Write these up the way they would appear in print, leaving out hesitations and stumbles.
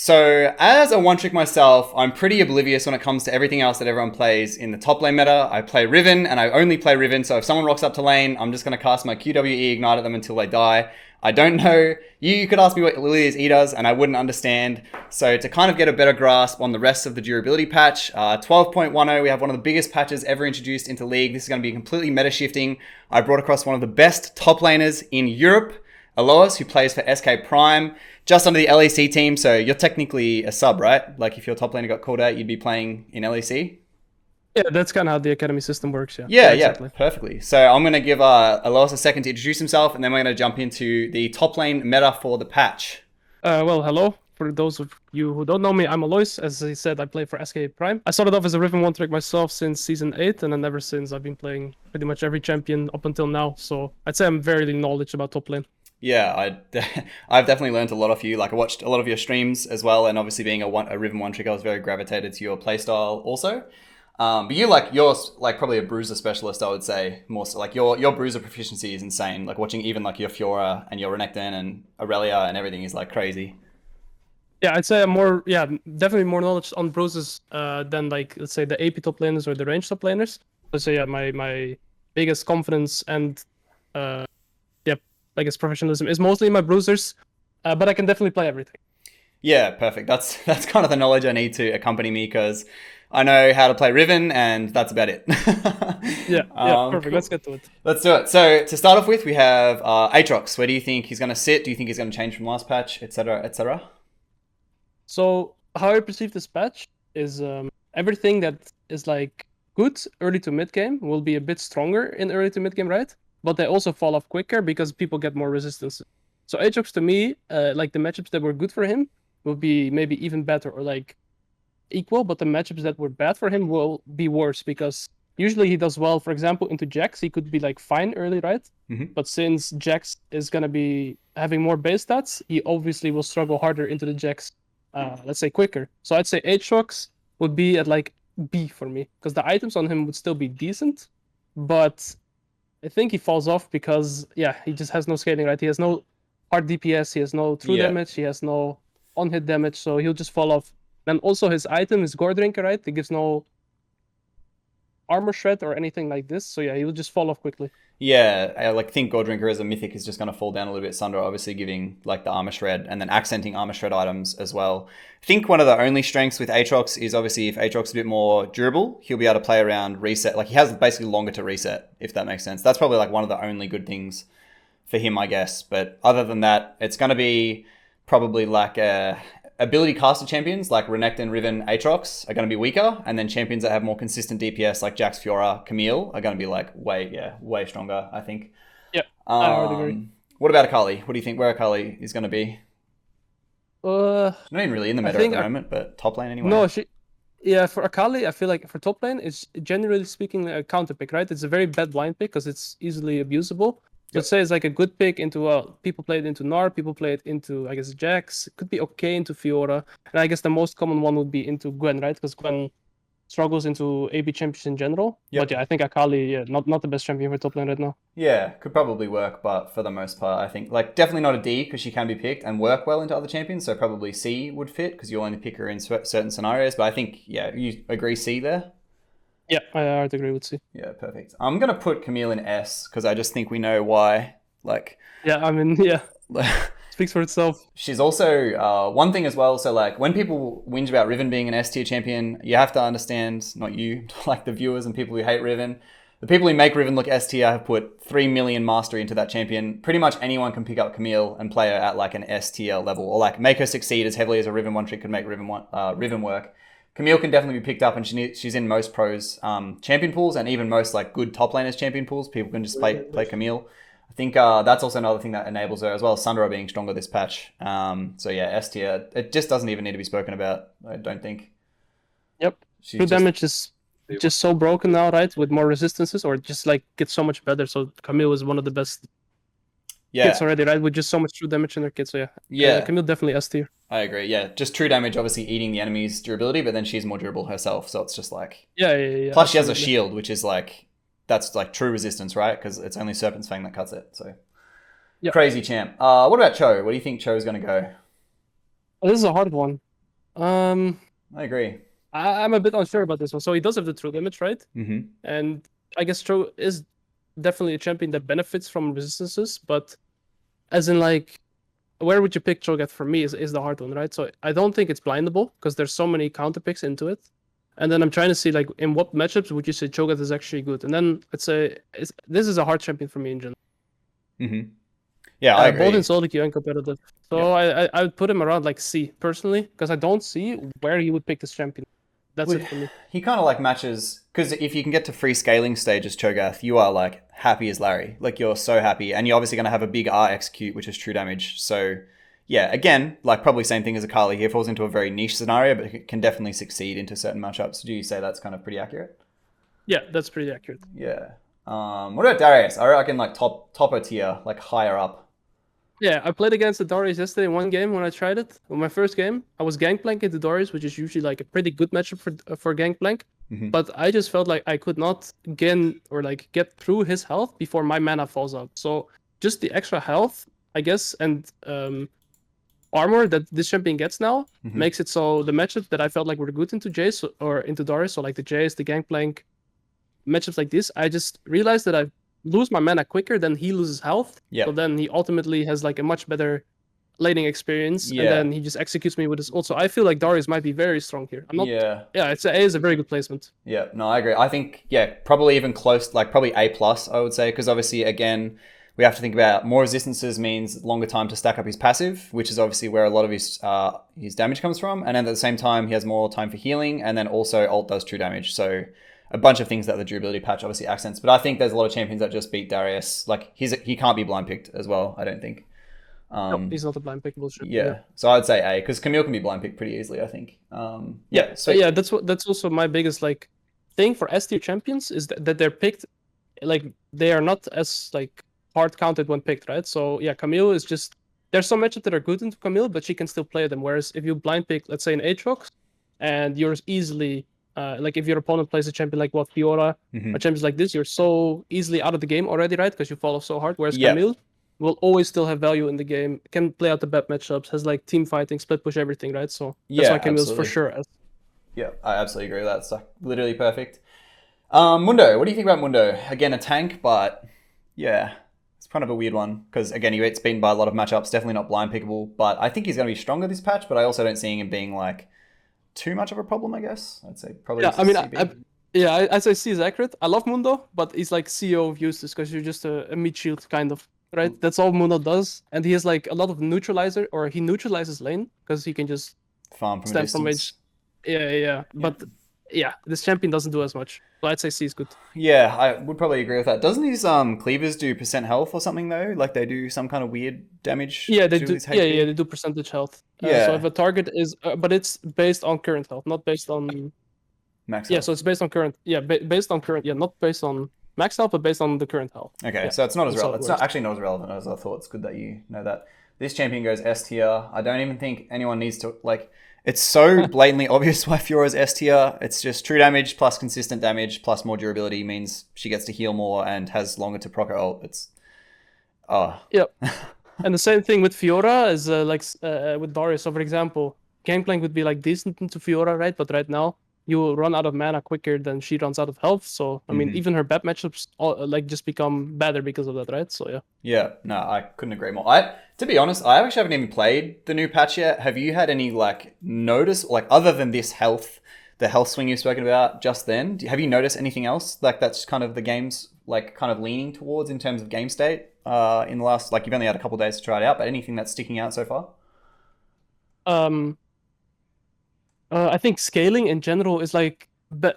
So, as a one trick myself, I'm pretty oblivious when it comes to everything else that everyone plays in the top lane meta. I play Riven, and I only play Riven, so if someone rocks up to lane, I'm just going to cast my QWE Ignite at them until they die. I don't know. You could ask me what Lilia's E does, and I wouldn't understand. So, to kind of get a better grasp on the rest of the durability patch, 12.10, we have one of the biggest patches ever introduced into League. This is going to be completely meta shifting. I brought across one of the best top laners in Europe, Alois, who plays for SK Prime, just under the LEC team, so you're technically a sub, right? Like, if your top laner got called out, you'd be playing in LEC? Yeah, that's kind of how the academy system works, yeah. Yeah, exactly. Perfectly. So I'm going to give Alois a second to introduce himself, and then we're going to jump into the top lane meta for the patch. Well, hello. For those of you who don't know me, I'm Alois. As I said, I play for SK Prime. I started off as a Riven one trick myself since Season 8, and then ever since I've been playing pretty much every champion up until now, so I'd say I'm very knowledgeable about top lane. Yeah, I've definitely learned a lot of you. Like, I watched a lot of your streams as well, and obviously being a Riven one trick, I was very gravitated to your playstyle also. But you're probably a bruiser specialist, I would say, more so. Like, your bruiser proficiency is insane. Like, watching even like your Fiora and your Renekton and Irelia and everything is like crazy. Yeah, I'd say I'm definitely more knowledge on bruises than, like, let's say the AP top laners or the range top laners. Let's say, yeah, my biggest confidence and I guess professionalism is mostly in my bruisers, but I can definitely play everything. Yeah, perfect. That's kind of the knowledge I need to accompany me, because I know how to play Riven, and that's about it. Yeah, perfect. Cool. Let's get to it. Let's do it. So to start off with, we have Aatrox. Where do you think he's going to sit? Do you think he's going to change from last patch, etc., etc.? So how I perceive this patch is everything that is like good early to mid game will be a bit stronger in early to mid game, right? But they also fall off quicker because people get more resistance. So Aatrox, to me, like the matchups that were good for him will be maybe even better or like equal, but the matchups that were bad for him will be worse because usually he does well, for example, into Jax. He could be like fine early, right? Mm-hmm. But since Jax is going to be having more base stats, he obviously will struggle harder into the Jax, let's say, quicker. So I'd say Aatrox would be at like B for me because the items on him would still be decent, but I think he falls off because, yeah, he just has no scaling, right? He has no hard DPS, he has no true damage, he has no on-hit damage, so he'll just fall off. And also his item is Gore Drinker, right? It gives no armor shred or anything like this, so yeah, he'll just fall off quickly. Yeah, I think Gore Drinker as a mythic is just going to fall down a little bit. Sundra obviously giving like the armor shred and then accenting armor shred items as well. I think one of the only strengths with Aatrox is obviously if Aatrox is a bit more durable, he'll be able to play around reset. Like, he has basically longer to reset, if that makes sense. That's probably like one of the only good things for him, I guess. But other than that, it's going to be probably like ability caster champions like Renekton, Riven, Aatrox are going to be weaker, and then champions that have more consistent DPS like Jax, Fiora, Camille are going to be like way stronger, I think. Yeah, I would agree. What about Akali? What do you think where Akali is going to be? Not even really in the meta at the moment, but top lane anyway. No, for Akali, I feel like for top lane, it's generally speaking a counter pick, right? It's a very bad blind pick because it's easily abusable. Let's say it's like a good pick into people play it into Gnar, people play it into, I guess, Jax. It could be okay into Fiora, and I guess the most common one would be into Gwen, right? Because Gwen struggles into AB champions in general. But yeah, I think Akali, not the best champion for top lane right now. Yeah, could probably work, but for the most part, I think like definitely not a D because she can be picked and work well into other champions. So probably C would fit because you'll only pick her in certain scenarios. But I think you agree C there. Yeah, I would agree with C. Yeah, perfect. I'm going to put Camille in S because I just think we know why. Like, yeah, I mean, yeah. Speaks for itself. She's also one thing as well. So, like, when people whinge about Riven being an S tier champion, you have to understand, not you, like the viewers and people who hate Riven. The people who make Riven look S tier have put 3 million mastery into that champion. Pretty much anyone can pick up Camille and play her at like an S tier level, or like make her succeed as heavily as a Riven one trick could make Riven work. Camille can definitely be picked up, and she's in most pros champion pools, and even most like good top laners champion pools. People can just play Camille. I think that's also another thing that enables her, as well as Sundra being stronger this patch. So yeah, S tier. It just doesn't even need to be spoken about, I don't think. Yep. True damage is just so broken now, right? With more resistances, or just like gets so much better. So Camille is one of the best kits already, right? With just so much true damage in her kit. So yeah, Camille definitely S tier. I agree. Yeah, just true damage, obviously eating the enemy's durability, but then she's more durable herself. So it's just like yeah. Plus, she has a shield, which is like that's like true resistance, right? Because it's only Serpent's Fang that cuts it. So crazy champ. What about Cho? What do you think Cho's going to go? This is a hard one I agree. I'm a bit unsure about this one. So he does have the true damage, right? Mm-hmm. And I guess Tro is definitely a champion that benefits from resistances, but as in like where would you pick Cho'Gath for me is the hard one, right? So I don't think it's blindable because there's so many counter picks into it. And then I'm trying to see like in what matchups would you say Cho'Gath is actually good? And then I'd say this is a hard champion for me in general. Mm-hmm. Yeah, I Both in agree. solo queue and competitive. Yeah. So I would put him around like C personally because I don't see where he would pick this champion. That's it for me. He kind of like matches because if you can get to free scaling stage as Cho'Gath, you are like happy as Larry. Like you're so happy, and you're obviously going to have a big R execute, which is true damage. So yeah, again, like probably same thing as Akali here, falls into a very niche scenario, but can definitely succeed into certain matchups. Do you say that's kind of pretty accurate? Yeah, that's pretty accurate. Yeah. What about Darius? I reckon like topper tier, like higher up. Yeah, I played against the Darius yesterday in one game when I tried it. On my first game, I was Gangplank into Darius, which is usually like a pretty good matchup for Gangplank. Mm-hmm. But I just felt like I could not gain or like get through his health before my mana falls out. So just the extra health, I guess, and armor that this champion gets now Mm-hmm. makes it so the matchup that I felt like were good into Jayce or into Darius, so like the Jayce, the Gangplank matchups like this, I just realized that I lose my mana quicker than he loses health. Yeah. So then he ultimately has like a much better laning experience, Yeah. and then he just executes me with his ult. So I feel like Darius might be very strong here. I'm not. Yeah. Yeah, it is a very good placement. Yeah, no, I agree. I think, yeah, probably even close, like probably A plus, I would say, because obviously, again, we have to think about more resistances means longer time to stack up his passive, which is obviously where a lot of his damage comes from, and then at the same time, he has more time for healing, and then also ult does true damage. So a bunch of things that the durability patch obviously accents. But I think there's a lot of champions that just beat Darius. Like he can't be blind picked as well. I don't think. No, he's not a blind pickable champion. Yeah, so I'd say A because Camille can be blind picked pretty easily. I think. Yeah, So yeah, that's also my biggest like thing for S tier champions is that they're picked like they are not as like hard counted when picked, right? So yeah, Camille is just there's some matchups that are good into Camille, but she can still play them. Whereas if you blind pick, let's say an Aatrox, and you're easily like if your opponent plays a champion like what Fiora Mhm. or champions like this, you're so easily out of the game already, right? Because you follow so hard. Whereas Yeah. Camille will always still have value in the game, can play out the bad matchups, has like team fighting, split push, everything, right? So that's Yeah, why Camille's for absolutely. sure. Yeah, I absolutely agree with that. It's like literally perfect. Mundo, what do you think about Mundo? Again, a tank, but yeah, it's kind of a weird one because again, he gets beaten by a lot of matchups. Definitely not blind pickable, but I think he's going to be stronger this patch. But I also don't see him being like too much of a problem. I guess I'd say probably. Yeah, I mean, CB. I'd say C is accurate. I love Mundo, but he's like CEO of useless because you're just a meat shield kind of, right? That's all Mundo does, and he has like a lot of neutralizer, or he neutralizes lane because he can just Farm from a stand from distance. range. Yeah. But yeah, this champion doesn't do as much. So I'd say C is good. Yeah, I would probably agree with that. Doesn't his cleavers do percent health or something though? Like they do some kind of weird damage Yeah, they to do. his Yeah, HP? they do percentage health. So Yeah, if a target is, but it's based on current health, not based on. max Yeah, health. so it's based on current. Yeah, based on current. Yeah, not based on max health, but based on the current health. Okay, Yeah, so it's not as that's how relevant. it It's not works. actually not as relevant as I thought. It's good that you know that. This champion goes S tier. I don't even think anyone needs to like. It's so blatantly obvious why Fiora's S tier. It's just true damage plus consistent damage plus more durability means she gets to heal more and has longer to proc her ult. It's Yep. And the same thing with Fiora is with Darius. So for example, Gangplank would be like decent into Fiora, right? But right now you will run out of mana quicker than she runs out of health. So I mean, even her bad matchups like just become better because of that, right? So yeah. yeah. No, I couldn't agree more. I to be honest, I actually haven't even played the new patch yet. Have you had any like notice like other than this health, the health swing you've spoken about just then? Have you noticed anything else like that's kind of the game's like kind of leaning towards in terms of game state? In the last like you've only had a couple of days to try it out, but anything that's sticking out so far? Um, I think scaling in general is like,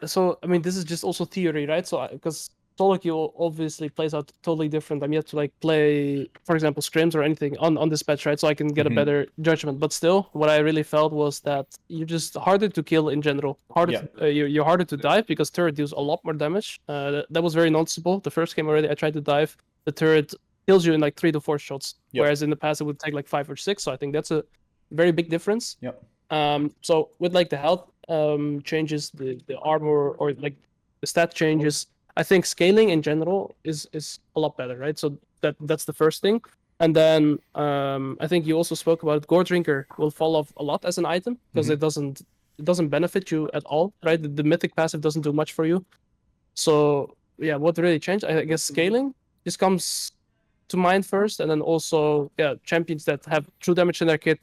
so I mean, this is just also theory, right? So because solo queue obviously plays out totally different. I'm yet to like play, for example, scrims or anything on this patch, right? So I can get a better judgment. But still, what I really felt was that you're just harder to kill in general. You're harder to dive because turret deals a lot more damage. That was very noticeable. The first game already, I tried to dive. The turret kills you in like 3 to 4 shots, whereas in the past it would take like 5 or 6. So I think that's a very big difference. Yep. So with like the health changes, the armor or like the stat changes, I think scaling in general is a lot better, right? So that's the first thing. And then I think you also spoke about it, Gore Drinker will fall off a lot as an item because it doesn't benefit you at all, right? The mythic passive doesn't do much for you. So yeah, what really changed? I guess scaling just comes to mind first, and then also champions that have true damage in their kit.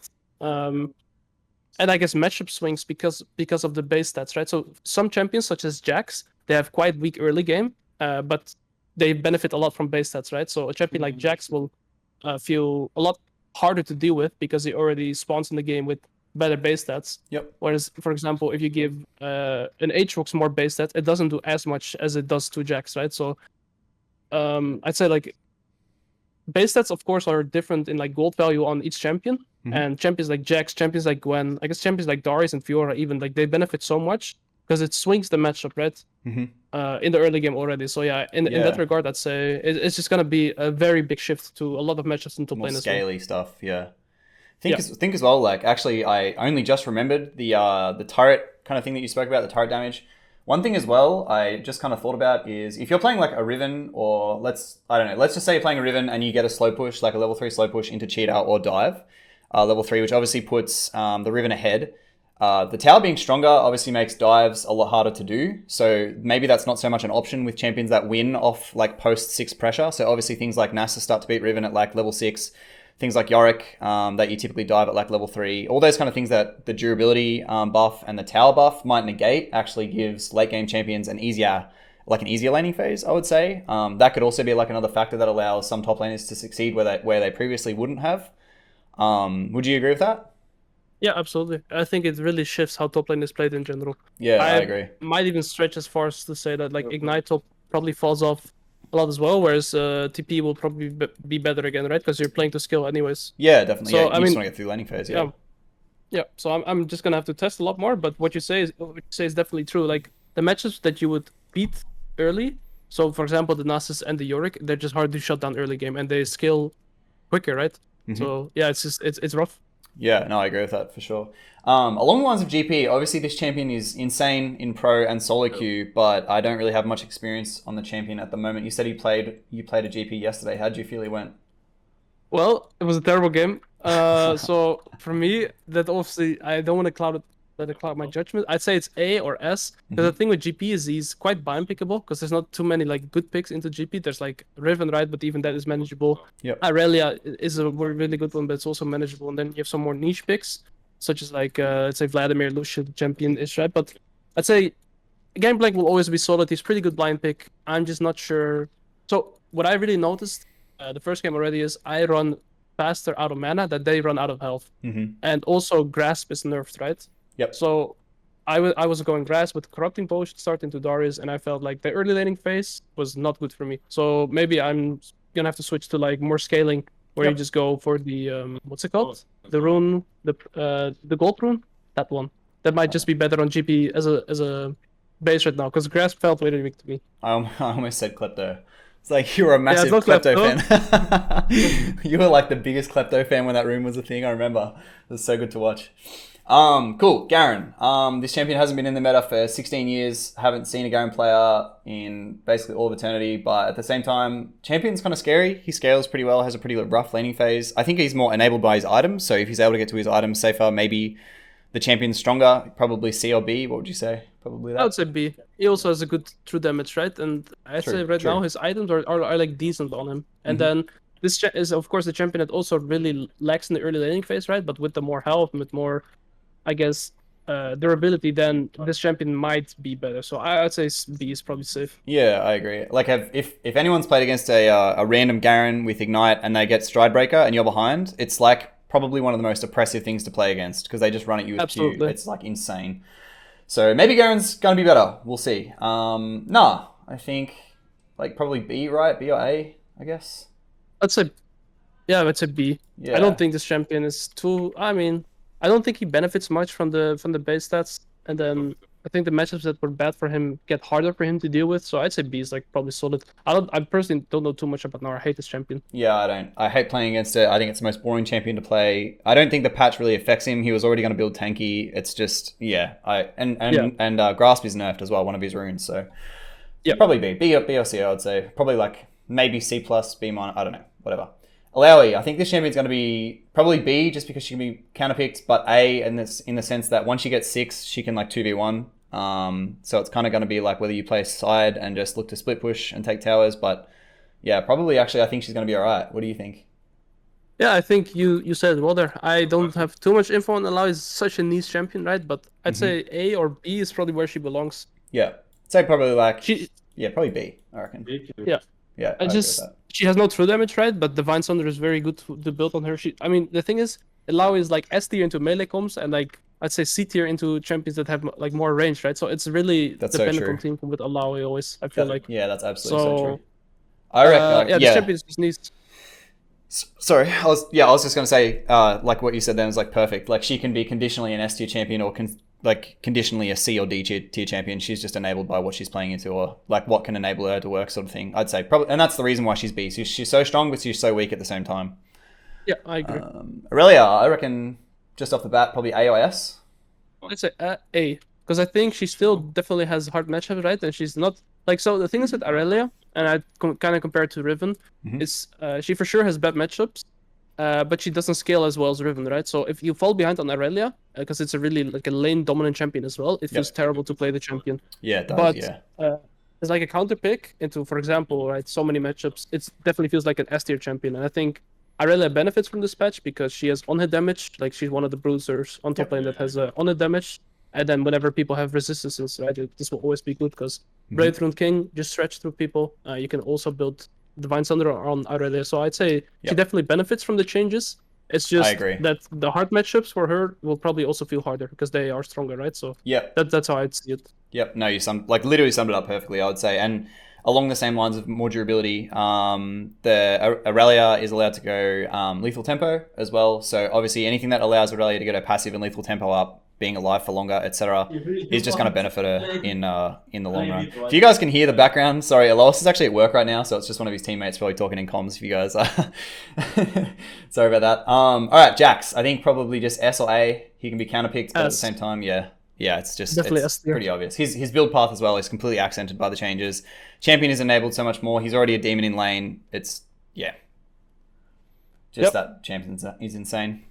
And I guess matchup swings because of the base stats, right? So some champions such as Jax, they have quite weak early game, but they benefit a lot from base stats, right? So a champion like Jax will feel a lot harder to deal with because he already spawns in the game with better base stats. Yep. Whereas, for example, if you give an Aatrox more base stats, it doesn't do as much as it does to Jax, right? So I'd say like base stats, of course, are different in like gold value on each champion. And champions like Jax, champions like Gwen, I guess champions like Darius and Fiora, even like they benefit so much because it swings the matchup, right? In the early game already. So yeah, in that regard, I'd say it's just gonna be a very big shift to a lot of matchups in top lane as well. More scaly stuff, yeah. Think as well. Like actually, I only just remembered the turret kind of thing that you spoke about, the turret damage. One thing as well, I just kind of thought about is if you're playing like a Riven or let's just say you're playing a Riven and you get a slow push, like a level 3 slow push into cheetah or dive, level 3, which obviously puts the Riven ahead. The tower being stronger obviously makes dives a lot harder to do. So maybe that's not so much an option with champions that win off like post 6 pressure. So obviously things like Nasa start to beat Riven at like level 6. Things like Yorick that you typically dive at like level 3. All those kind of things that the durability buff and the tower buff might negate actually gives late game champions an easier laning phase, I would say. That could also be like another factor that allows some top laners to succeed where they previously wouldn't have. Would you agree with that? Yeah, absolutely. I think it really shifts how top lane is played in general. Yeah, I agree. Might even stretch as far as to say that like Ignite top probably falls off a lot as well, whereas TP will probably be better again, right? Because you're playing to skill anyways. Yeah, definitely. So, I mean, just want to get through the laning phase, yeah. So I'm just gonna have to test a lot more, but what you say is definitely true. Like the matches that you would beat early, so for example the Nasus and the Yorick, they're just hard to shut down early game and they scale quicker, right? So yeah, it's rough. Yeah, no, I agree with that for sure. Along the lines of GP, obviously this champion is insane in pro and solo queue, but I don't really have much experience on the champion at the moment. You said you played a GP yesterday. How did you feel he went? Well, it was a terrible game. So for me, that obviously I don't want to let it cloud my judgment. I'd say it's A or S. Because the thing with GP is he's quite biome pickable because there's not too many like good picks into GP. There's like Riven, right? But even that is manageable. Irelia is a really good one, but it's also manageable. And then you have some more niche picks, such as like let's say Vladimir, Lucian, champion is right. But I'd say Gangplank will always be solid. He's pretty good blind pick. I'm just not sure. So what I really noticed the first game already is I run faster out of mana than they run out of health. And also Grasp is nerfed, right? Yep. So I was going Grasp with Corrupting Potion starting to Darius, and I felt like the early laning phase was not good for me. So maybe I'm gonna have to switch to like more scaling, where you just go for the what's it called? The rune, the gold rune, that one. That might just be better on GP as a base right now, because Grasp felt really weak to me. I almost said Klepto. It's like you were a massive Klepto fan. You were like the biggest Klepto fan when that rune was a thing. I remember. It was so good to watch. Cool. Garen. This champion hasn't been in the meta for 16 years. Haven't seen a Garen player in basically all of eternity. But at the same time, champion's kind of scary. He scales pretty well. Has a pretty rough laning phase. I think he's more enabled by his items. So if he's able to get to his items safer, maybe the champion's stronger. Probably C or B. What would you say? Probably that. I would say B. He also has a good true damage, right? And I'd say right now his items are like decent on him. And then this is of course the champion that also really lacks in the early laning phase, right? But with the more health, with more, I guess, durability, then this champion might be better. So I'd say B is probably safe. Yeah, I agree. Like if anyone's played against a random Garen with Ignite and they get Stridebreaker and you're behind, it's like probably one of the most oppressive things to play against because they just run at you with Q. It's like insane. So maybe Garen's going to be better. We'll see. I think like probably B, right? B or A, I guess. I'd say B. Yeah. I don't think this champion is too... I mean, I don't think he benefits much from the base stats. And then I think the matchups that were bad for him get harder for him to deal with. So I'd say B is like probably solid. I personally don't know too much about Gnar. I hate this champion. Yeah, I don't. I hate playing against it. I think it's the most boring champion to play. I don't think the patch really affects him. He was already going to build tanky. It's just Grasp is nerfed as well, one of his runes. So probably B or C, I would say. Probably like maybe C plus, B minus. I don't know. Whatever. Illaoi, I think this champion's going to be probably B just because she can be counterpicked, but A in the sense that once she gets 6, she can like 2v1. So it's kind of going to be like whether you play side and just look to split push and take towers. But yeah, probably actually I think she's going to be alright. What do you think? Yeah, I think you said it well there. I don't have too much info on Alois. Is such a niche champion, right? But I'd say A or B is probably where she belongs. Yeah. Say probably like She, probably B, I reckon. yeah. Yeah, I agree with just that. she has no true damage, right? But Divine Sunder is very good to build on her. I mean, the thing is, Aloy is like S tier into melee comps, and like I'd say C tier into champions that have like more range, right? So it's really That's so dependent true. on team with Aloy always. I feel like. Yeah, that's absolutely so true. So I reckon yeah, this champion just needs. Sorry, I was just gonna say, like what you said then is like perfect. Like she can be conditionally an S tier champion or like conditionally a C or D tier champion. She's just enabled by what she's playing into or like what can enable her to work, sort of thing. I'd say probably, and that's the reason why she's B. She's so strong, but she's so weak at the same time. Yeah, I agree. Irelia, I reckon just off the bat probably A or S. I'd say A, because I think she still definitely has hard matchups, right? And she's not like, so the thing is with Irelia, and I kind of compare it to Riven, is she for sure has bad matchups, but she doesn't scale as well as Riven, right? So if you fall behind on Irelia, because it's a really like a lane dominant champion as well, it feels terrible to play the champion. Yeah, it does, but it's like a counter pick into, for example, right, so many matchups. It definitely feels like an S tier champion, and I think Irelia benefits from this patch because she has on-hit damage. Like she's one of the bruisers on top lane that has on-hit damage. And then whenever people have resistances, right, this will always be good because Brave Rune King just stretch through people. You can also build Divine Sunder on Irelia. So I'd say she definitely benefits from the changes. It's just that the hard matchups for her will probably also feel harder because they are stronger, right? So that's how I'd see it. Yep. No, you literally summed it up perfectly, I would say. And along the same lines of more durability, the Irelia is allowed to go lethal tempo as well. So obviously anything that allows Irelia to get her passive and lethal tempo up, being alive for longer, etc., is just going to benefit her in the long run. If you guys can hear the background, sorry, Alois is actually at work right now, so it's just one of his teammates probably talking in comms. If you guys, sorry about that. All right, Jax, I think probably just S or A. He can be counterpicked, but at the same time, yeah, it's just it's pretty obvious. His build path as well is completely accented by the changes. Champion is enabled so much more. He's already a demon in lane. It's that champion is insane.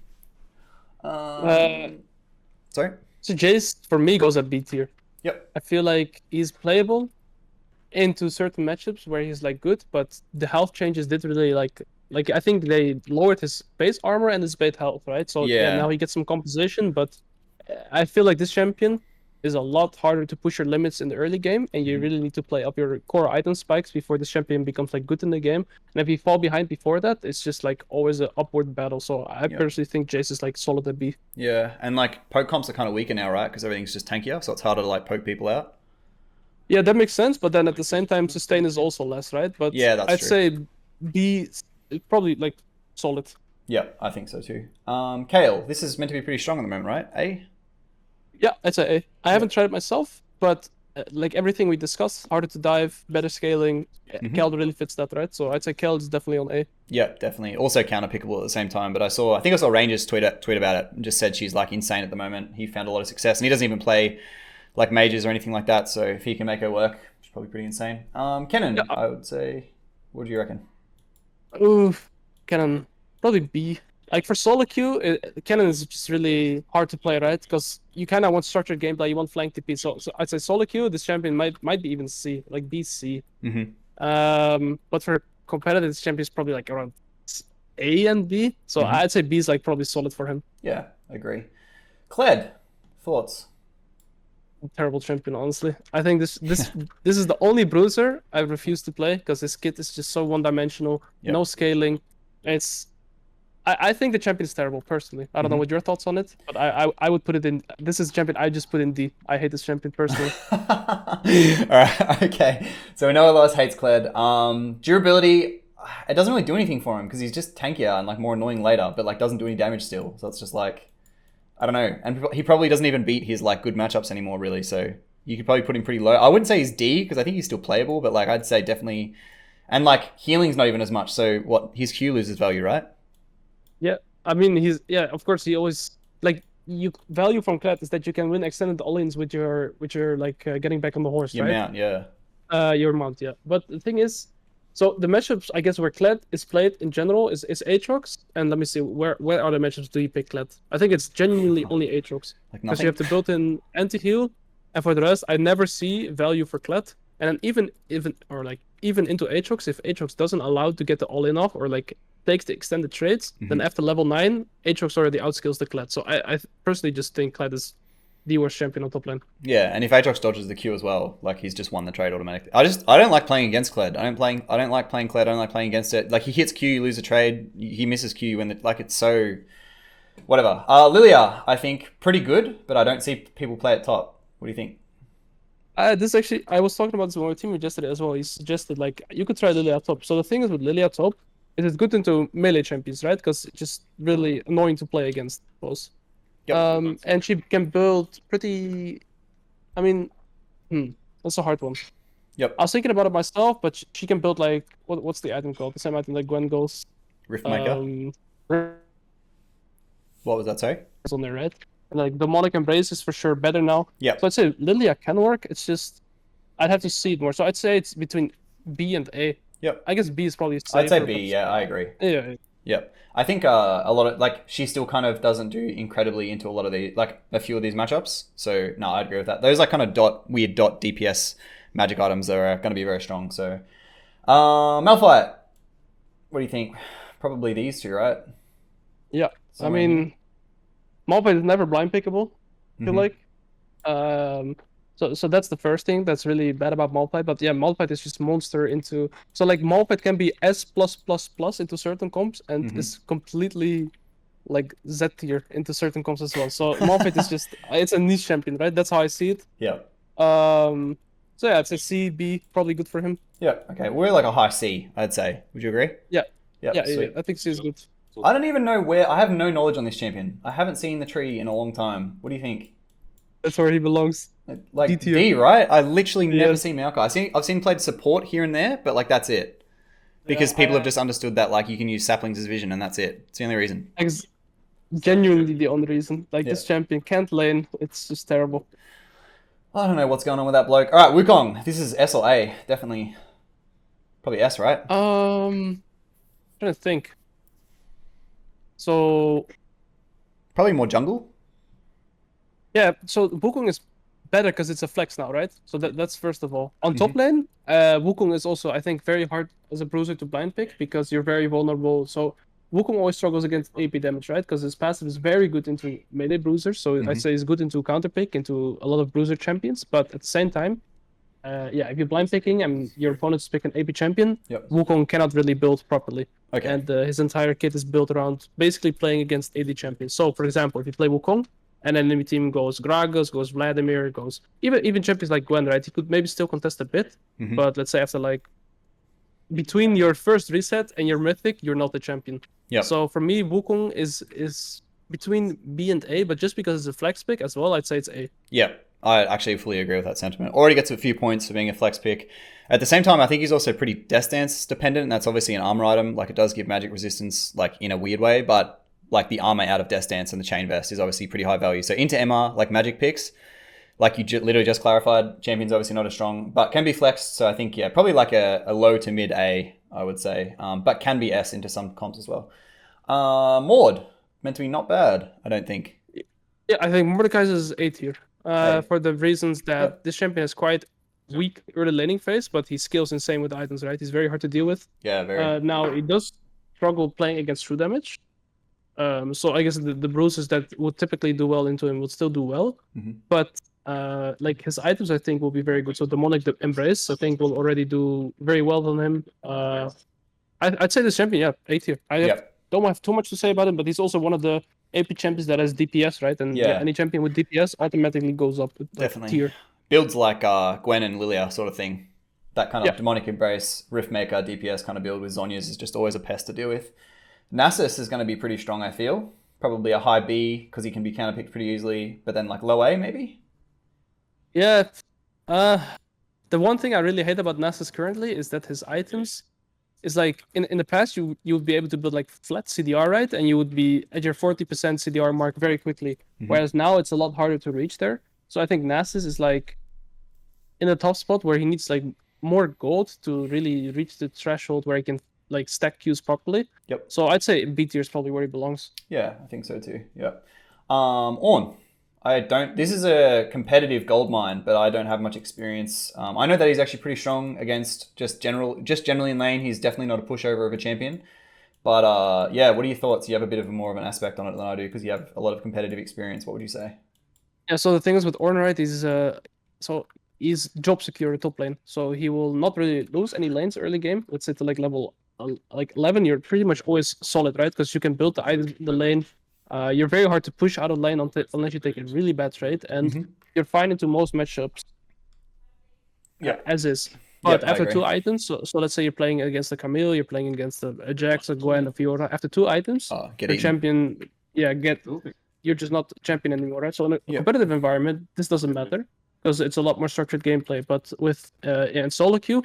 Sorry? So Jayce, for me, goes at B tier. Yep. I feel like he's playable into certain matchups where he's like good, but the health changes did really like I think they lowered his base armor and his base health, right? So now he gets some compensation, but I feel like this champion is a lot harder to push your limits in the early game, and you really need to play up your core item spikes before this champion becomes like good in the game. And if you fall behind before that, it's just like always an upward battle. So I personally think Jayce is like solid at B. Yeah, and like poke comps are kind of weaker now, right? Because everything's just tankier, so it's harder to like poke people out. Yeah, that makes sense. But then at the same time, sustain is also less, right? But I'd say B is probably like solid. Yeah, I think so too. Kayle, this is meant to be pretty strong at the moment, right? A? Yeah, I'd say A. I haven't tried it myself, but like everything we discussed, harder to dive, better scaling, Kayle really fits that, right? So I'd say Kayle is definitely on A. Yeah, definitely. Also counter-pickable at the same time, but I think I saw Rangers tweet about it and just said she's like insane at the moment. He found a lot of success, and he doesn't even play like mages or anything like that, so if he can make her work, she's probably pretty insane. Kennen, I would say, what do you reckon? Oof, Kennen, probably B. Like for solo queue, Kennen is just really hard to play, right? Because you kind of want structured gameplay, you want flank TP. So I'd say solo queue, this champion might be even C, like B, C. But for competitive, this champion is probably like around A and B. So I'd say B is like probably solid for him. Yeah, I agree. Kled, thoughts? Terrible champion, honestly. I think this is the only bruiser I refuse to play because his kit is just so one-dimensional, no scaling. I think the champion is terrible, personally. I don't know what your thoughts on it, but I would put it in... This is champion I just put in D. I hate this champion, personally. Alright, okay. So we know Alois hates Kled. Durability, it doesn't really do anything for him because he's just tankier and like more annoying later, but like doesn't do any damage still. So it's just like... I don't know. And he probably doesn't even beat his like good matchups anymore, really. So you could probably put him pretty low. I wouldn't say he's D because I think he's still playable, but like I'd say definitely... And like healing's not even as much. So what? His Q loses value, right? Yeah, I mean, of course, he always, like, you value from Kled is that you can win extended all-ins with your like, getting back on the horse, your right? Mount, yeah. Your mount, yeah. But the thing is, So the matchups, I guess, where Kled is played in general is Aatrox, and let me see where other matchups do you pick Kled? I think it's genuinely only Aatrox Like because you have nothing. the built-in anti-heal, and for the rest, I never see value for Kled. And then even into Aatrox, if Aatrox doesn't allow to get the all-in off or like takes the extended trades, then after level 9, Aatrox already outskills the Kled. So I personally just think Kled is the worst champion on top lane. Yeah, and if Aatrox dodges the Q as well, like he's just won the trade automatically. I don't like playing against Kled. I don't like playing Kled. I don't like playing against it. Like he hits Q, you lose a trade. He misses Q when like it's so whatever. Lilia, I think pretty good, but I don't see people play at top. What do you think? This actually, I was talking about this with my teammate yesterday as well. He suggested like you could try Lilia top. So the thing is with Lilia top, it is good into melee champions, right? Because it's just really annoying to play against those. Yep. And she can build pretty. I mean, that's a hard one. Yep. I was thinking about it myself, but she can build like what's the item called? The same item like Gwen goes. Riftmaker. What was that? Sorry. On there, right? And like demonic embrace is for sure better now. Yeah. So I'd say Lilia can work. It's just I'd have to see it more. So I'd say it's between B and A. Yep. I guess B is probably safer. I'd say B. Yeah, I agree. Yeah. Yep. I think a lot of like she still kind of doesn't do incredibly into a lot of the like a few of these matchups. So no, I agree with that. Those like kind of weird dot DPS magic items are going to be very strong. So Malphite, what do you think? Probably these two, right? Yeah. I mean, Malphite is never blind pickable. I feel like. So that's the first thing that's really bad about Malphite. But yeah, Malphite is just monster into. So like Malphite can be S plus plus plus into certain comps and is completely like Z tier into certain comps as well. So Malphite is just it's a niche champion, right? That's how I see it. Yeah. So yeah, I'd say C, B, probably good for him. Yeah. Okay. We're like a high C, I'd say. Would you agree? Yeah. Yep, Yeah. I think C is good. I don't even know where. I have no knowledge on this champion. I haven't seen the tree in a long time. What do you think? That's where he belongs. Like D tier. D, right? I literally never see Maokai. I've seen played support here and there, but like that's it. Because people have just understood that like you can use saplings as vision and that's it. It's the only reason. Genuinely the only reason. Like this champion can't lane. It's just terrible. I don't know what's going on with that bloke. All right, Wukong. This is S or A? Definitely. Probably S, right? I'm trying to think. So probably more jungle. Yeah, so Wukong is better because it's a flex now, right? So that's first of all. On top lane, Wukong is also, I think, very hard as a bruiser to blind pick because you're very vulnerable. So Wukong always struggles against AP damage, right? Because his passive is very good into melee bruisers. So I'd say he's good into counter pick, into a lot of bruiser champions. But at the same time, if you're blind picking and your opponent's pick an AP champion, Wukong cannot really build properly. Okay. And his entire kit is built around basically playing against AD champions. So, for example, if you play Wukong, and then enemy team goes Gragas, goes Vladimir, goes even champions like Gwen, right? He could maybe still contest a bit, but let's say after like between your first reset and your mythic, you're not the champion. Yeah. So for me, Wukong is between B and A, but just because it's a flex pick as well, I'd say it's A. Yeah, I actually fully agree with that sentiment. Already gets a few points for being a flex pick. At the same time, I think he's also pretty Death Dance dependent, and that's obviously an armor item. Like it does give magic resistance, like in a weird way, but like the armor out of Death Dance and the Chain Vest is obviously pretty high value. So into MR, like magic picks, like you literally just clarified, champion's obviously not as strong, but can be flexed. So I think, yeah, probably like a low to mid A, I would say, but can be S into some comps as well. Mord, meant to be not bad, I don't think. Yeah, I think Mordekaiser is A tier for the reasons that this champion is quite weak early laning phase, but his skills insane with the items, right? He's very hard to deal with. Yeah, very. Now, he does struggle playing against true damage. So I guess the bruises that would typically do well into him would still do well, but like his items I think will be very good. So demonic embrace I think will already do very well on him. I'd say this champion, A tier. Don't have too much to say about him, but he's also one of the AP champions that has DPS, right? And any champion with DPS automatically goes up definitely tier. Builds like Gwen and Lilia sort of thing. That kind of demonic embrace, Riftmaker, DPS kind of build with Zhonya's is just always a pest to deal with. Nasus is going to be pretty strong, I feel. Probably a high B because he can be counterpicked pretty easily, but then like low A maybe? Yeah. The one thing I really hate about Nasus currently is that his items is like in the past you would be able to build like flat CDR, right? And you would be at your 40% CDR mark very quickly. Whereas now it's a lot harder to reach there. So I think Nasus is like in a tough spot where he needs like more gold to really reach the threshold where he can like stack Qs properly. Yep. So I'd say B tier is probably where he belongs. Yeah, I think so too. Yep. Ornn. This is a competitive gold mine, but I don't have much experience. I know that he's actually pretty strong against just generally in lane. He's definitely not a pushover of a champion. But yeah, what are your thoughts? You have a bit of more of an aspect on it than I do because you have a lot of competitive experience. What would you say? Yeah, so the thing is with Ornn, right, he's job secure top lane. So he will not really lose any lanes early game. Let's say to like level like 11, you're pretty much always solid, right? Because you can build the lane. You're very hard to push out of lane unless you take a really bad trade, and you're fine into most matchups. Yeah, as is. But Yep, I after agree. 2 items, so let's say you're playing against a Camille, you're playing against a Jayce, a Gwen, a Fiora. After 2 items, Get your eaten. champion, you're just not champion anymore, right? So in a Yep. competitive environment, this doesn't matter because it's a lot more structured gameplay. But with in solo queue,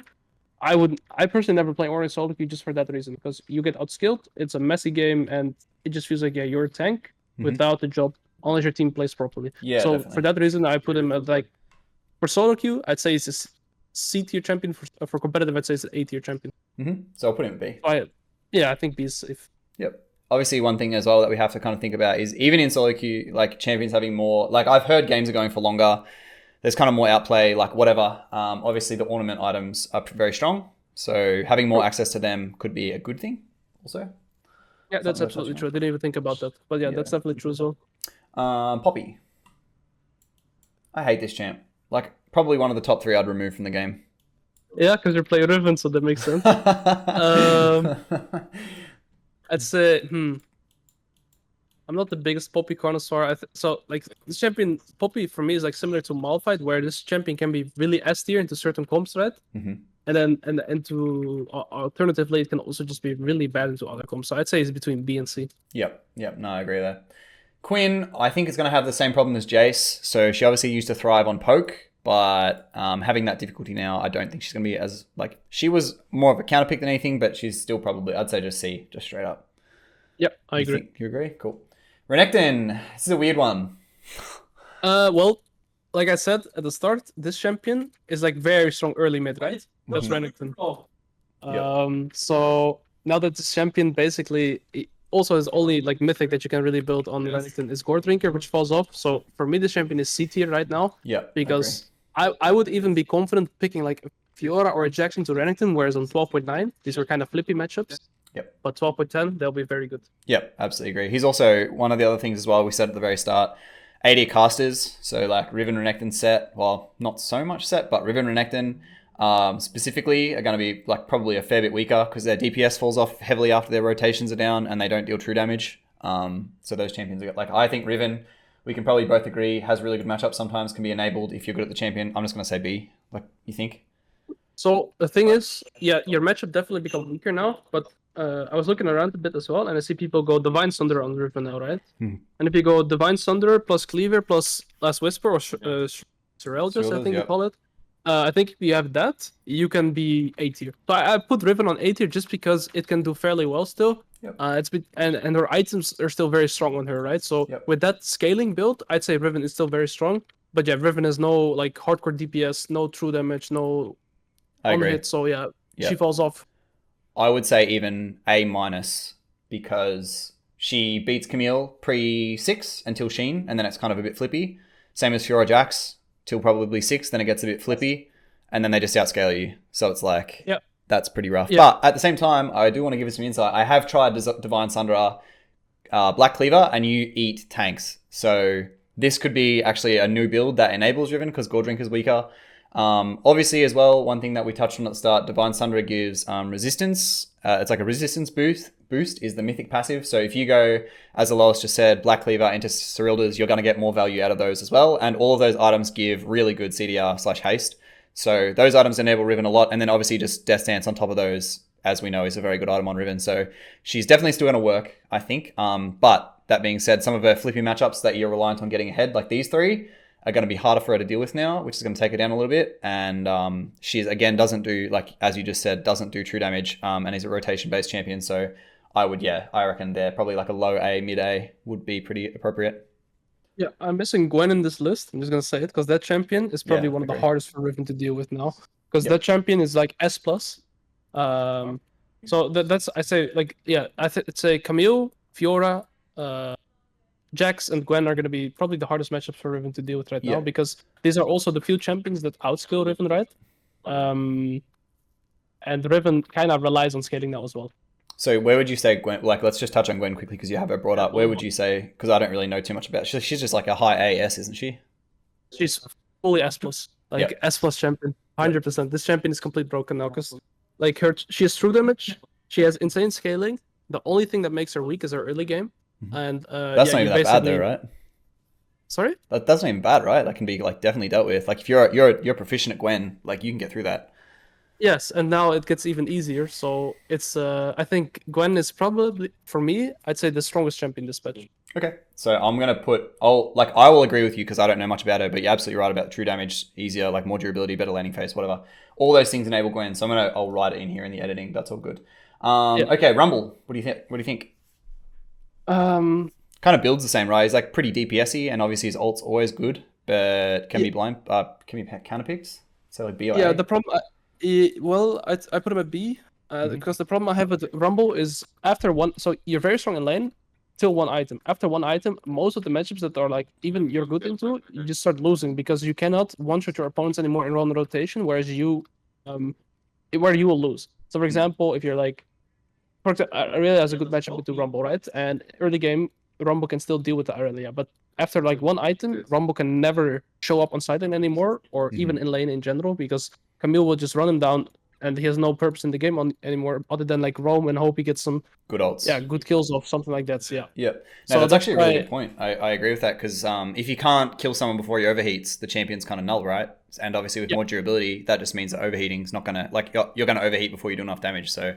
I personally never play Ornn in solo queue just for that reason because you get outskilled. It's a messy game and it just feels like you're a tank without the job unless your team plays properly. Yeah, so definitely. for that reason, I put him at like for solo queue, I'd say he's a C tier champion. For competitive, I'd say it's an A tier champion. So I'll put him at B. I think B is safe. Yep. Obviously, one thing as well that we have to kind of think about is even in solo queue, like champions having more. Like I've heard games are going for longer. There's kind of more outplay, like whatever. Obviously, the ornament items are very strong, so having more access to them could be a good thing. Also. Yeah, that's absolutely true. I didn't even think about that, but yeah, that's definitely true as well. Poppy. I hate this champ. Like probably one of the top 3 I'd remove from the game. Yeah, because you're playing Riven, so that makes sense. I'd say, I'm not the biggest Poppy connoisseur. So, like, this champion, Poppy, for me, is like similar to Malphite, where this champion can be really S tier into certain comps, right? And then, alternatively, it can also just be really bad into other comps. So I'd say it's between B and C. Yep. No, I agree there. Quinn, I think is going to have the same problem as Jayce. So she obviously used to thrive on poke, but having that difficulty now, I don't think she's going to be as, like, she was more of a counter pick than anything, but she's still probably, I'd say just C, just straight up. Yep, I agree. You agree? Cool. Renekton, this is a weird one. Well, like I said at the start, this champion is like very strong early mid, right? That's Renekton. So now that this champion basically also is only like mythic that you can really build on Renekton is Gore Drinker, which falls off. So for me, this champion is C tier right now. Yeah. Because I would even be confident picking like a Fiora or a Jackson to Renekton, whereas on 12.9, these were kind of flippy matchups. Yep. But 12.10, they'll be very good. Yep, absolutely agree. He's also one of the other things as well we said at the very start. AD casters, so like Riven, Renekton, Sett. Well, not so much Sett, but Riven, Renekton specifically are going to be like probably a fair bit weaker because their DPS falls off heavily after their rotations are down and they don't deal true damage. So those champions are like, I think Riven, we can probably both agree, has really good matchups sometimes, can be enabled if you're good at the champion. I'm just going to say B. Like, you think? So the thing is, yeah, your matchup definitely becomes weaker now, but I was looking around a bit as well, and I see people go Divine Sunder on Riven now, right? And if you go Divine Sunder plus Cleaver plus Last Whisper or Sorrel, I think you call it, I think if you have that, you can be A tier. So I put Riven on A tier just because it can do fairly well still. Yep. And her items are still very strong on her, right? So with that scaling build, I'd say Riven is still very strong. But yeah, Riven has no like hardcore DPS, no true damage, no on hit. So yeah, she falls off. I would say even A minus because she beats Camille pre-6 until Sheen, and then it's kind of a bit flippy. Same as Fiora Jax till probably 6, then it gets a bit flippy, and then they just outscale you. So it's like, that's pretty rough. But at the same time, I do want to give you some insight. I have tried Divine Sunderer, Black Cleaver, and you eat tanks. So this could be actually a new build that enables Riven because Gore Drinker's weaker. Obviously as well, one thing that we touched on at the start, Divine Sunderer gives resistance. It's like a resistance boost is the mythic passive. So if you go, as Alois just said, Black Cleaver into Serylda's, you're going to get more value out of those as well. And all of those items give really good CDR/haste. So those items enable Riven a lot. And then obviously just Death Stance on top of those, as we know, is a very good item on Riven. So she's definitely still going to work, I think. But that being said, some of her flippy matchups that you're reliant on getting ahead, like these 3, are going to be harder for her to deal with now, which is going to take her down a little bit. And she's, again, doesn't do, like, as you just said, doesn't do true damage and is a rotation-based champion. So I reckon they're probably like a low A, mid A would be pretty appropriate. Yeah, I'm missing Gwen in this list. I'm just going to say it because that champion is probably one of the hardest for Riven to deal with now. because Yep. that champion is like S plus. So that's I say like I'd say Camille, Fiora, Jax, and Gwen are going to be probably the hardest matchups for Riven to deal with right Yeah. now because these are also the few champions that outskill Riven, right? And Riven kind of relies on scaling now as well. So where would you say Gwen? Like, let's just touch on Gwen quickly because you have her brought up. Where would you say? Because I don't really know too much about. She's just like a high AS, isn't she? She's fully S plus, like Yep. S plus champion, 100%. This champion is complete broken now because like she has true damage, she has insane scaling. The only thing that makes her weak is her early game, and That's not even that bad though, right? Sorry, That's not even bad, right? That can be like definitely dealt with. Like if you're proficient at Gwen, like you can get through that. yes, and now it gets even easier. So it's I think Gwen is probably for me, I'd say the strongest champion this patch. Okay, so I'm gonna I will agree with you because I don't know much about her, but you're absolutely right about the true damage, easier, like more durability, better landing phase, whatever. All those things enable Gwen, so I'll write it in here in the editing. That's all good. Okay, Rumble. What do you think? What do you think? Kind of builds the same, right? He's like pretty DPSy, and obviously his ult's always good, but can be counterpicks. So like BOA. Yeah, the problem. Well, I put him at B because the problem I have with Rumble is after one. So you're very strong in lane till one item. After one item, most of the matchups that are like even you're good into, you just start losing because you cannot one-shot your opponents anymore in one rotation, whereas where you will lose. So for example, if you're like, for example, Irelia has a good matchup with the Rumble, right? And early game, Rumble can still deal with the Irelia, but after like one item, Rumble can never show up on sideline anymore, or even in lane in general, because Camille will just run him down, and he has no purpose in the game anymore other than like roam and hope he gets some good ults. Yeah, good kills off something like that. So, yeah. Yep. No, so that's actually a really good point. I agree with that because if you can't kill someone before he overheats, the champion's kind of null, right? And obviously with more durability, that just means that overheating's not gonna you're gonna overheat before you do enough damage. So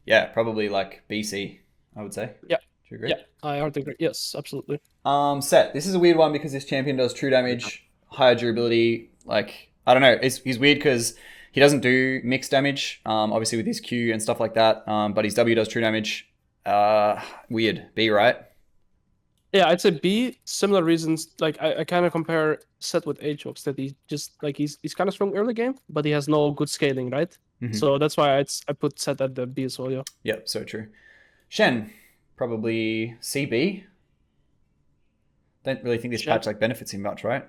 yeah, probably like BC, I would say. Yeah. Do you agree? Yeah, I hardly agree. Yes, absolutely. Sett. This is a weird one because this champion does true damage, higher durability. Like I don't know, he's weird because he doesn't do mixed damage. Obviously with his Q and stuff like that. But his W does true damage. Weird. B, right? Yeah, I'd say B. Similar reasons. Like I kind of compare Sett with Aatrox that he just like he's kind of strong early game, but he has no good scaling, right? So that's why I put Sett at the B as well. Yeah. Yep. So true. Shen, probably CB. Don't really think this patch like benefits him much, right?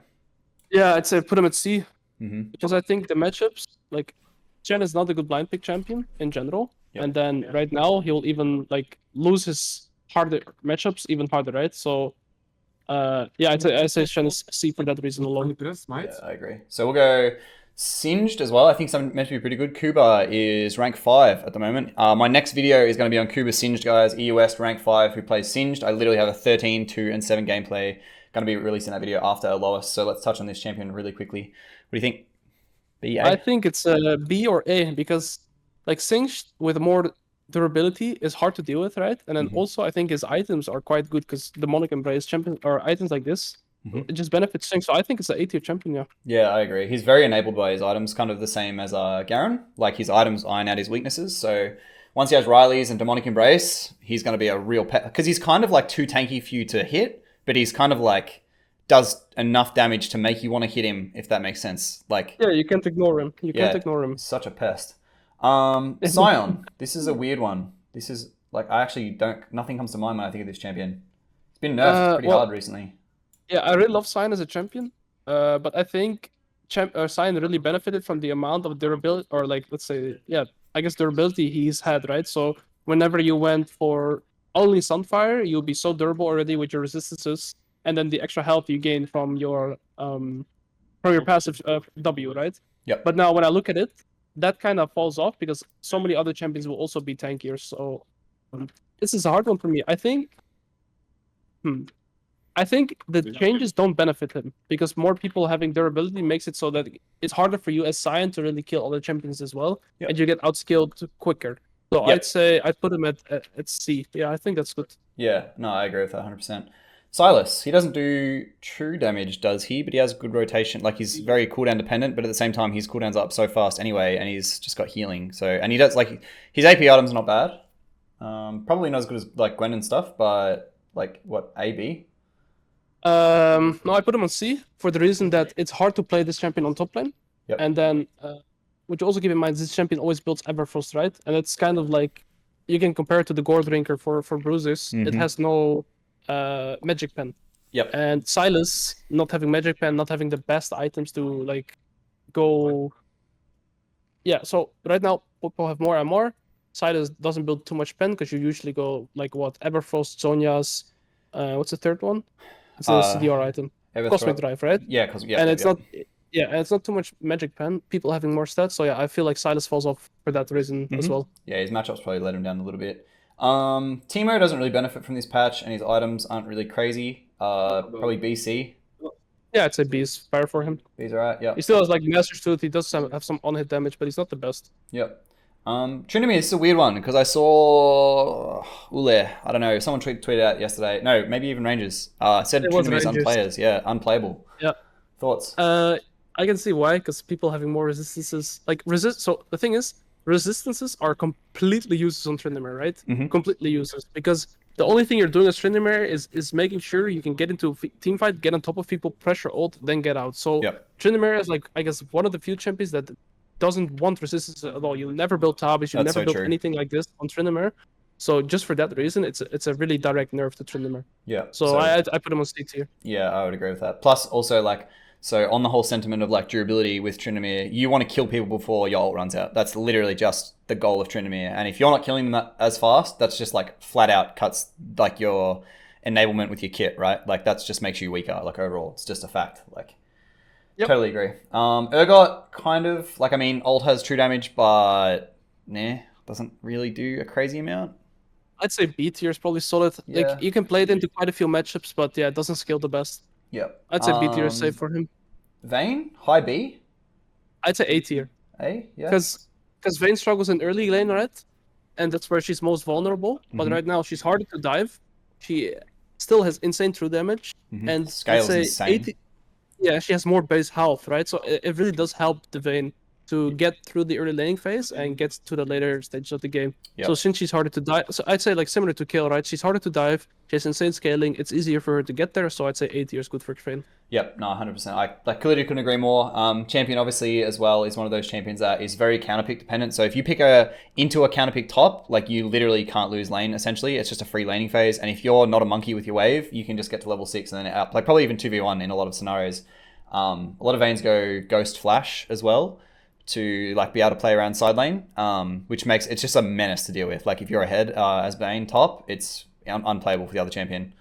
Yeah, I'd say put him at C because I think the matchups like Shen is not a good blind pick champion in general, and then right now he'll even like lose his harder matchups even harder, right? So yeah, I'd say Shen is C for that reason alone. Yeah, I agree. So we'll go Singed as well. I think something meant to be pretty good. Kuba is rank 5 at the moment. My next video is going to be on Kuba Singed, guys. EUS rank 5 who plays Singed. I literally have a 13, 2, and 7 gameplay. Going to be releasing that video after Alois. So let's touch on this champion really quickly. What do you think? B, A? I think it's B or A because like Singed with more durability is hard to deal with, right? And then also I think his items are quite good because demonic embrace champion or items like this, it just benefits Singed. So I think it's an A-tier champion, yeah. Yeah, I agree. He's very enabled by his items, kind of the same as Garen. Like his items iron out his weaknesses. So once he has Riley's and demonic embrace, he's going to be a real pet because he's kind of like too tanky for you to hit, but he's kind of like does enough damage to make you want to hit him, if that makes sense. Like yeah, you can't ignore him. You can't ignore him. Such a pest. Sion. This is a weird one. This is like I actually nothing comes to mind when I think of this champion. It's been nerfed pretty hard recently. Yeah, I really love Sion as a champion. But I think Sion really benefited from the amount of durability, or like let's say, I guess durability he's had, right? So whenever you went for only Sunfire, you'll be so durable already with your resistances, and then the extra health you gain from your passive W, right? Yep. But now when I look at it, that kind of falls off because so many other champions will also be tankier. So this is a hard one for me. I think the changes don't benefit him because more people having durability makes it so that it's harder for you as Sion to really kill other champions as well, and you get outskilled quicker. So I'd say I'd put him at C. Yeah, I think that's good. Yeah, no, I agree with that 100%. Silas, he doesn't do true damage, does he? But he has good rotation. Like he's very cooldown dependent, but at the same time, his cooldown's up so fast anyway, and he's just got healing. So, and he does like his AP items are not bad. Probably not as good as like Gwen and stuff, but like what AB? No, I put him on C for the reason that it's hard to play this champion on top lane, and then what you also keep in mind is this champion always builds Everfrost, right? And it's kind of like you can compare it to the Gore Drinker for bruises. It has no magic pen. Yep. And Silas not having magic pen, not having the best items to like go. Yeah, so right now people have more and more. Silas doesn't build too much pen because you usually go like what Everfrost, Zhonya's. What's the third one? It's a CDR item. Cosmic Drive, right? Yeah, and it's not. Yeah, and it's not too much magic pen. People having more stats, so yeah, I feel like Silas falls off for that reason as well. Yeah, his matchups probably let him down a little bit. Teemo doesn't really benefit from this patch, and his items aren't really crazy. Probably BC. Yeah, I'd say B's fair for him. B's alright. Yeah. He still has like Master's Tooth. He does have some on-hit damage, but he's not the best. Yep. Tryndamere, this is a weird one because I saw Ule. I don't know. Someone tweeted out yesterday. No, maybe even Rangers. Said Tryndamere's unplayers. Yeah, unplayable. Yeah. Thoughts? I can see why, because people having more resistances. So the thing is, resistances are completely useless on Tryndamere, right? Completely useless, because the only thing you're doing as Tryndamere is making sure you can get into a team fight, get on top of people, pressure ult, then get out. So Tryndamere is like, I guess, one of the few champions that doesn't want resistance at all. You'll never build Tabis, you'll never build anything like this on Tryndamere. So just for that reason, it's a really direct nerf to Tryndamere. Yeah. So I put him on C tier. Yeah, I would agree with that. Plus, also like. So on the whole sentiment of like durability with Tryndamere, you want to kill people before your ult runs out. That's literally just the goal of Tryndamere. And if you're not killing them as fast, that's just like flat out cuts like your enablement with your kit, right? Like that's just makes you weaker. Like overall, it's just a fact. Like, totally agree. Urgot kind of like, I mean, ult has true damage, but doesn't really do a crazy amount. I'd say B tier is probably solid. Yeah. Like you can play it into quite a few matchups, but yeah, it doesn't scale the best. Yep. I'd say B tier is safe for him. Vayne? High B? I'd say A tier. A? Yeah. Because Vayne struggles in early lane, right? And that's where she's most vulnerable. But right now, she's harder to dive. She still has insane true damage. And Scale's insane. Yeah, she has more base health, right? So it really does help the Vayne to get through the early laning phase and get to the later stages of the game. So since she's harder to dive, so I'd say like similar to Kayle, right? She's harder to dive. She has insane scaling. It's easier for her to get there. So I'd say A tier is good for Vayne. Yep, no, 100%. I clearly couldn't agree more. Champion obviously as well is one of those champions that is very counterpick dependent. So if you pick her into a counterpick top, like you literally can't lose lane essentially. It's just a free laning phase. And if you're not a monkey with your wave, you can just get to level 6 and then out, like probably even 2v1 in a lot of scenarios. A lot of Vaynes go Ghost Flash as well to like be able to play around side lane, which makes it's just a menace to deal with. Like if you're ahead as Vayne top, it's unplayable for the other champion.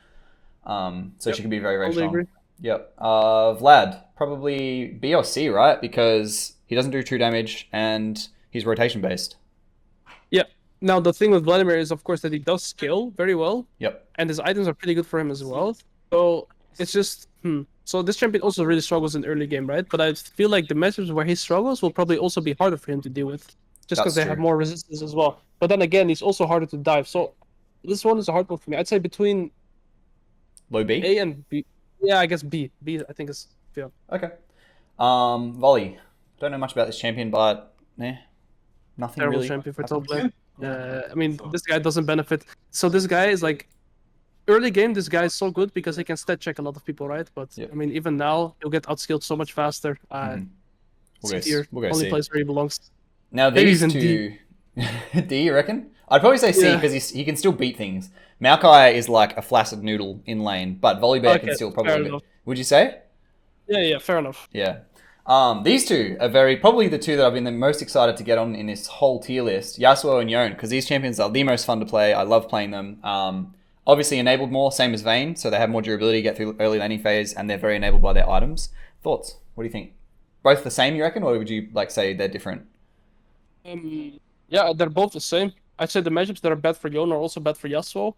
So she can be very, very strong. Agree. Yep. Vlad, probably B or C, right? Because he doesn't do true damage and he's rotation based. Yeah. Now the thing with Vladimir is of course that he does scale very well. Yep. And his items are pretty good for him as well. So it's just So this champion also really struggles in early game, right? But I feel like the matchups where he struggles will probably also be harder for him to deal with. Just because they have more resistance as well. But then again, he's also harder to dive. So this one is a hard one for me. I'd say between low B? A and B. Yeah, I guess B. B, I think is fair. Okay. Volley. Don't know much about this champion, but nothing Terrible really. Champion for top lane. I mean, this guy doesn't benefit. So this guy is like, early game, this guy is so good because he can stat check a lot of people, right? But I mean, even now, he'll get outskilled so much faster. We'll go only C. place where he belongs. Now these two, D, you reckon? I'd probably say C because he can still beat things. Maokai is like a flaccid noodle in lane, but Volibear can still probably. Would you say? Yeah, fair enough. Yeah. These two are probably the two that I've been the most excited to get on in this whole tier list, Yasuo and Yone, because these champions are the most fun to play. I love playing them. Obviously enabled more, same as Vayne, so they have more durability, get through early laning phase, and they're very enabled by their items. Thoughts? What do you think? Both the same, you reckon, or would you like say they're different? Yeah, they're both the same. I'd say the matchups that are bad for Yone are also bad for Yasuo.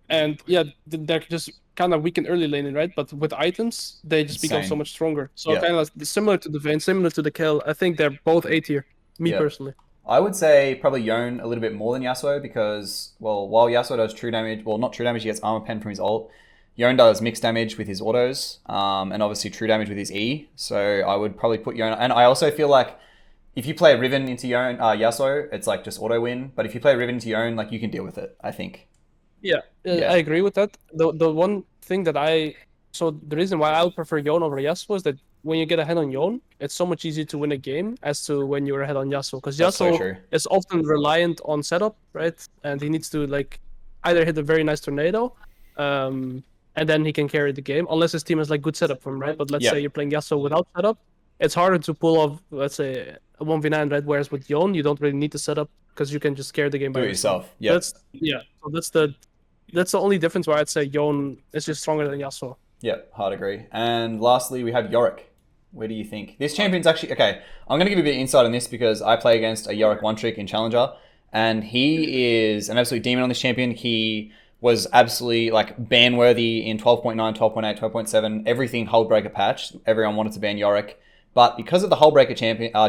And yeah, they're just kind of weak in early laning, right? But with items, they just become so much stronger. So kind of similar to the Vayne, similar to the Kayle. I think they're both A tier, me personally. I would say probably Yone a little bit more than Yasuo because, well, while Yasuo does true damage, well, not true damage, he gets armor pen from his ult. Yone does mixed damage with his autos, and obviously true damage with his E. So I would probably put Yone, and I also feel like if you play Riven into Yone, Yasuo, it's like just auto win. But if you play Riven into Yone, like you can deal with it, I think. Yeah, I agree with that. The one thing that I So the reason why I would prefer Yone over Yasuo is that when you get ahead on Yone, it's so much easier to win a game as to when you're ahead on Yasuo. Because That's so Yasuo true. is often reliant on setup, right? And he needs to like either hit a very nice tornado, and then he can carry the game, unless his team has like good setup for him, right? But let's say you're playing Yasuo without setup, it's harder to pull off, let's say, a 1v9, right? Whereas with Yone, you don't really need the setup because you can just carry the game by Do it yourself. Yeah. So that's the only difference where I'd say Yone is just stronger than Yasuo. Yeah, hard agree. And lastly, we have Yorick. Where do you think? This champion's actually... Okay, I'm going to give you a bit of insight on this because I play against a Yorick one-trick in Challenger, and he is an absolute demon on this champion. He was absolutely like ban-worthy in 12.9, 12.8, 12.7, everything Hullbreaker patch. Everyone wanted to ban Yorick. But because of the Hullbreaker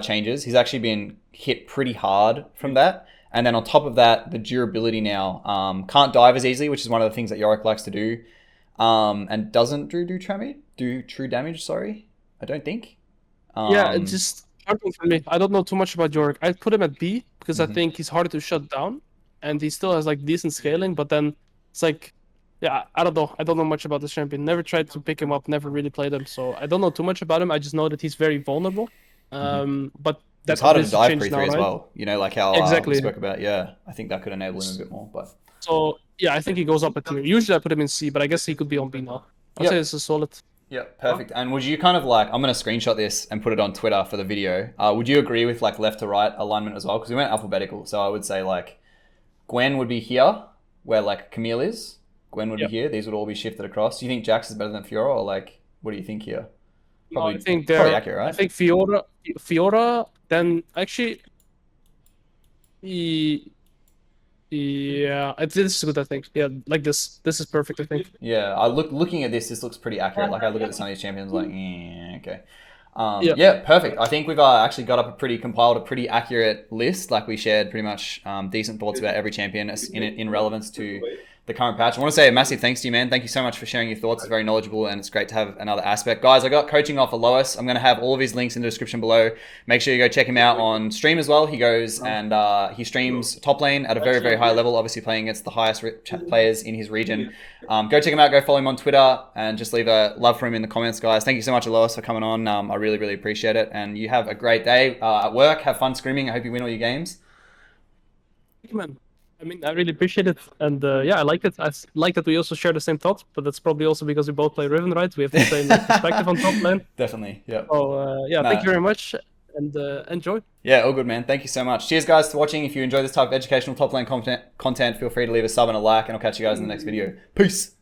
changes, he's actually been hit pretty hard from that. And then on top of that, the durability now can't dive as easily, which is one of the things that Yorick likes to do. And doesn't do true damage, sorry. I don't think. Yeah, it's just hard for me. I don't know too much about Yorick. I'd put him at B because I think he's harder to shut down, and he still has like decent scaling. But then it's like, yeah, I don't know. I don't know much about this champion. Never tried to pick him up. Never really played him, so I don't know too much about him. I just know that he's very vulnerable. But it's harder to dive pre-3 now, right? As well. You know, like how exactly we spoke about. Yeah, I think that could enable him a bit more. But so yeah, I think he goes up a tier. Usually I put him in C, but I guess he could be on B now. I'd say this is solid. Yeah, perfect. And would you kind of like, I'm going to screenshot this and put it on Twitter for the video. Would you agree with like left to right alignment as well? Because we went alphabetical. So I would say like Gwen would be here where like Camille is. Gwen would be here. These would all be shifted across. Do you think Jax is better than Fiora, or like, what do you think here? Probably, no, I think they're probably accurate, right? I think Fiora, then actually, yeah, this is good. I think, yeah, like this is perfect. I think. Yeah, looking at this looks pretty accurate. Like I look at some of these champions, like, okay. Yeah, perfect. I think we've actually got up compiled a pretty accurate list. Like we shared pretty much decent thoughts about every champion in relevance to the current patch. I want to say a massive thanks to you, man. Thank you so much for sharing your thoughts. It's very knowledgeable and it's great to have another aspect. Guys, I got coaching off Alois. I'm going to have all of his links in the description below. Make sure you go check him out on stream as well. He goes and he streams top lane at a very, very high level, obviously playing against the highest players in his region. Go check him out. Go follow him on Twitter and just leave a love for him in the comments, guys. Thank you so much, Alois, for coming on. I really, really appreciate it. And you have a great day at work. Have fun screaming. I hope you win all your games. Thank you, man. I mean, I really appreciate it, and yeah, I like it. I like that we also share the same thoughts, but that's probably also because we both play Riven, right? We have the same perspective on top lane. Definitely, yeah. So yeah, thank you very much, and enjoy. Yeah, all good, man. Thank you so much. Cheers, guys, for watching. If you enjoy this type of educational top lane content, feel free to leave a sub and a like, and I'll catch you guys in the next video. Peace.